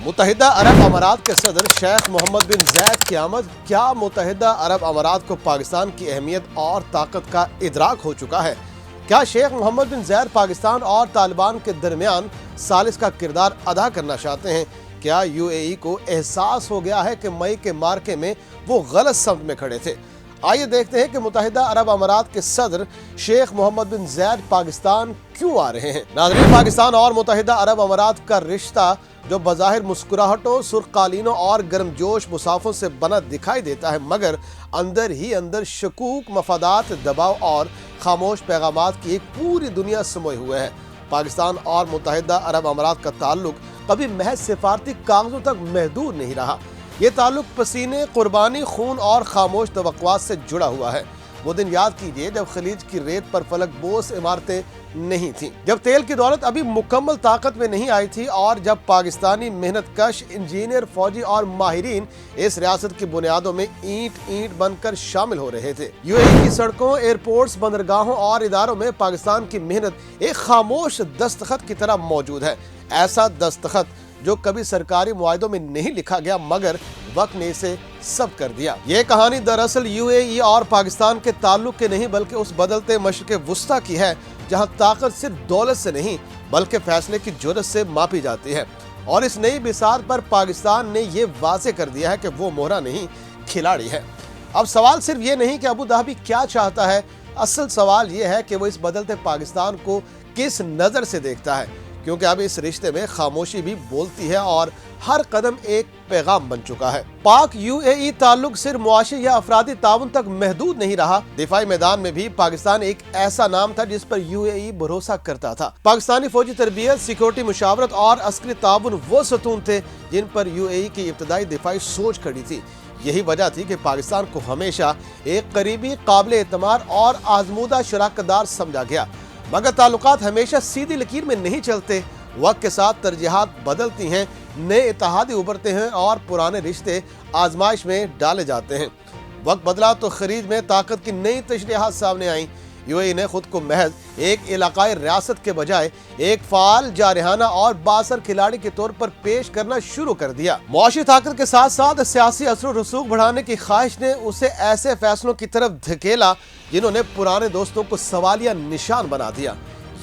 متحدہ عرب امارات کے صدر شیخ محمد بن زید کی آمد۔ کیا متحدہ عرب امارات کو پاکستان کی اہمیت اور طاقت کا ادراک ہو چکا ہے؟ کیا شیخ محمد بن زید پاکستان اور طالبان کے درمیان ثالث کا کردار ادا کرنا چاہتے ہیں؟ کیا یو اے ای کو احساس ہو گیا ہے کہ مئی کے معرکے میں وہ غلط سمت میں کھڑے تھے؟ آئیے دیکھتے ہیں کہ متحدہ عرب امارات کے صدر شیخ محمد بن زید پاکستان کیوں آ رہے ہیں۔ ناظرین، پاکستان اور متحدہ عرب امارات کا رشتہ جو بظاہر مسکراہٹوں، سرخ قالینوں اور گرم جوش مسافوں سے بنا دکھائی دیتا ہے، مگر اندر ہی اندر شکوک، مفادات، دباؤ اور خاموش پیغامات کی ایک پوری دنیا سموئے ہوئے ہے۔ پاکستان اور متحدہ عرب امارات کا تعلق کبھی محض سفارتی کاغذوں تک محدود نہیں رہا۔ یہ تعلق پسینے، قربانی، خون اور خاموش توقعات سے جڑا ہوا ہے۔ وہ دن یاد کیجئے جب خلیج کی ریت پر فلک بوس عمارتیں نہیں تھیں، جب تیل کی دولت ابھی مکمل طاقت میں نہیں آئی تھی، اور جب پاکستانی محنت کش انجینئر، فوجی اور ماہرین اس ریاست کی بنیادوں میں اینٹ بن کر شامل ہو رہے تھے۔ یو اے ای کی سڑکوں، ایئرپورٹس، بندرگاہوں اور اداروں میں پاکستان کی محنت ایک خاموش دستخط کی طرح موجود ہے، ایسا دستخط جو کبھی سرکاری معاہدوں میں نہیں لکھا گیا، مگر وقت نے اسے سب کر دیا۔ یہ کہانی دراصل یو اے ای اور پاکستان کے تعلق کے نہیں بلکہ اس بدلتے مشرق وسطیٰ کی ہے جہاں طاقت صرف دولت سے نہیں بلکہ فیصلے کی جرأت سے ماپی جاتی ہے۔ اور اس نئی بساط پر پاکستان نے یہ واضح کر دیا ہے کہ وہ مہرہ نہیں، کھلاڑی ہے۔ اب سوال صرف یہ نہیں کہ ابو ظہبی کیا چاہتا ہے، اصل سوال یہ ہے کہ وہ اس بدلتے پاکستان کو کس نظر سے دیکھتا ہے، کیونکہ اب اس رشتے میں خاموشی بھی بولتی ہے اور ہر قدم ایک پیغام بن چکا ہے۔ پاک یو اے ای تعلق صرف معاشی یا افرادی تعاون تک محدود نہیں رہا۔ دفاعی میدان میں بھی پاکستان ایک ایسا نام تھا جس پر یو اے ای بھروسہ کرتا تھا۔ پاکستانی فوجی تربیت، سیکورٹی مشاورت اور عسکری تعاون وہ ستون تھے جن پر یو اے ای کی ابتدائی دفاعی سوچ کھڑی تھی۔ یہی وجہ تھی کہ پاکستان کو ہمیشہ ایک قریبی، قابل اعتماد اور آزمودہ شراکت دار سمجھا گیا۔ مگر تعلقات ہمیشہ سیدھی لکیر میں نہیں چلتے، وقت کے ساتھ ترجیحات بدلتی ہیں، نئے اتحادی ابھرتے ہیں اور پرانے رشتے آزمائش میں ڈالے جاتے ہیں۔ وقت بدلا تو خلیج میں طاقت کی نئی تشریحات سامنے آئیں۔ یو اے ای نے خود کو محض ایک علاقائی ریاست کے بجائے ایک فعال، جارحانہ اور بااثر کھلاڑی کے طور پر پیش کرنا شروع کر دیا۔ معاشی طاقت کے ساتھ ساتھ سیاسی اثر و رسوخ بڑھانے کی خواہش نے اسے ایسے فیصلوں کی طرف دھکیلا جنہوں نے پرانے دوستوں کو سوالیہ نشان بنا دیا۔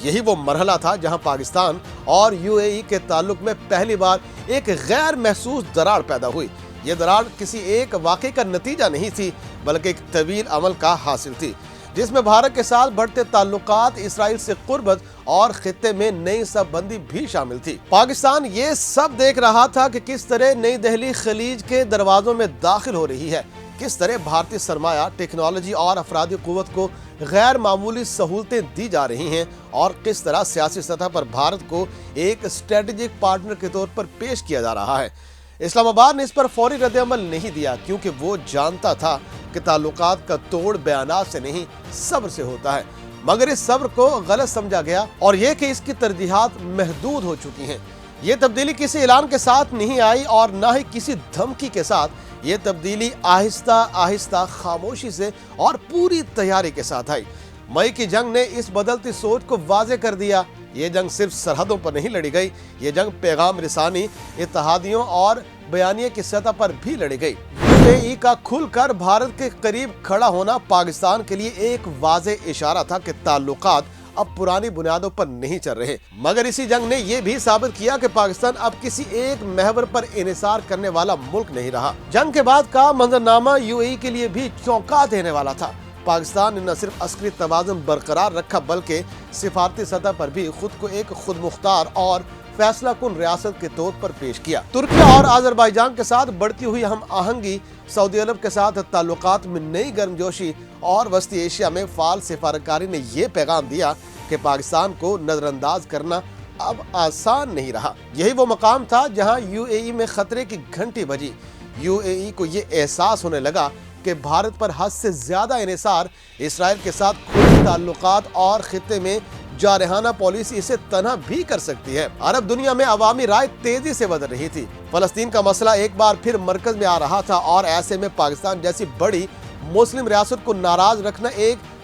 یہی وہ مرحلہ تھا جہاں پاکستان اور یو اے ای کے تعلق میں پہلی بار ایک غیر محسوس دراڑ پیدا ہوئی۔ یہ دراڑ کسی ایک واقعے کا نتیجہ نہیں تھی بلکہ ایک طویل عمل کا حاصل تھی، جس میں بھارت کے ساتھ بڑھتے تعلقات، اسرائیل سے قربت اور خطے میں نئی صف بندی بھی شامل تھی۔ پاکستان یہ سب دیکھ رہا تھا کہ کس طرح نئی دہلی خلیج کے دروازوں میں داخل ہو رہی ہے، کس طرح بھارتی سرمایہ، ٹیکنالوجی اور افرادی قوت کو غیر معمولی سہولتیں دی جا رہی ہیں، اور کس طرح سیاسی سطح پر بھارت کو ایک اسٹریٹجک پارٹنر کے طور پر پیش کیا جا رہا ہے۔ اسلام آباد نے اس پر فوری رد عمل نہیں دیا، کیونکہ وہ جانتا تھا کہ تعلقات کا توڑ بیانات سے نہیں، صبر سے ہوتا ہے۔ مگر اس صبر کو غلط سمجھا گیا، اور یہ کہ اس کی ترجیحات محدود ہو چکی ہیں۔ یہ تبدیلی کسی اعلان کے ساتھ نہیں آئی اور نہ ہی کسی دھمکی کے ساتھ۔ یہ تبدیلی آہستہ آہستہ، خاموشی سے اور پوری تیاری کے ساتھ آئی۔ مئی کی جنگ نے اس بدلتی سوچ کو واضح کر دیا۔ یہ جنگ صرف سرحدوں پر نہیں لڑی گئی، یہ جنگ پیغام رسانی، اتحادیوں اور بیانیے کی سطح پر بھی لڑی گئی۔ یو اے ای کا کھل کر بھارت کے قریب کھڑا ہونا پاکستان کے لیے ایک واضح اشارہ تھا کہ تعلقات اب پرانی بنیادوں پر نہیں چل رہے، مگر اسی جنگ نے یہ بھی ثابت کیا کہ پاکستان اب کسی ایک محور پر انحصار کرنے والا ملک نہیں رہا۔ جنگ کے بعد کا منظرنامہ یو اے ای کے لیے بھی چونکا دینے والا تھا۔ پاکستان نے نہ صرف عسکری توازن برقرار رکھا بلکہ سفارتی سطح پر بھی خود کو ایک خود مختار اور فیصلہ کن ریاست کے طور پر پیش کیا۔ ترکی اور آذربائیجان کے ساتھ بڑھتی ہوئی ہم آہنگی، سعودی عرب کے ساتھ تعلقات میں نئی گرمجوشی اور وسطی ایشیا میں فعال سفارتکاری نے یہ پیغام دیا کہ پاکستان کو نظر انداز کرنا اب آسان نہیں رہا۔ یہی وہ مقام تھا جہاں یو اے ای میں خطرے کی گھنٹی بجی۔ یو اے ای کو یہ احساس ہونے لگا کہ بھارت پر حد سے زیادہ انحصار، اسرائیل کے ساتھ کھلے تعلقات اور خطے میں جارحانہ پالیسی اسے تنہا بھی کر سکتی ہے۔ عرب دنیا میں عوامی رائے تیزی سے بدل رہی تھی۔ فلسطین کا مسئلہ ایک بار پھر مرکز میں آ رہا تھا، اور ایسے میں پاکستان جیسی بڑی مسلم ریاست کو ناراض رکھنا ایک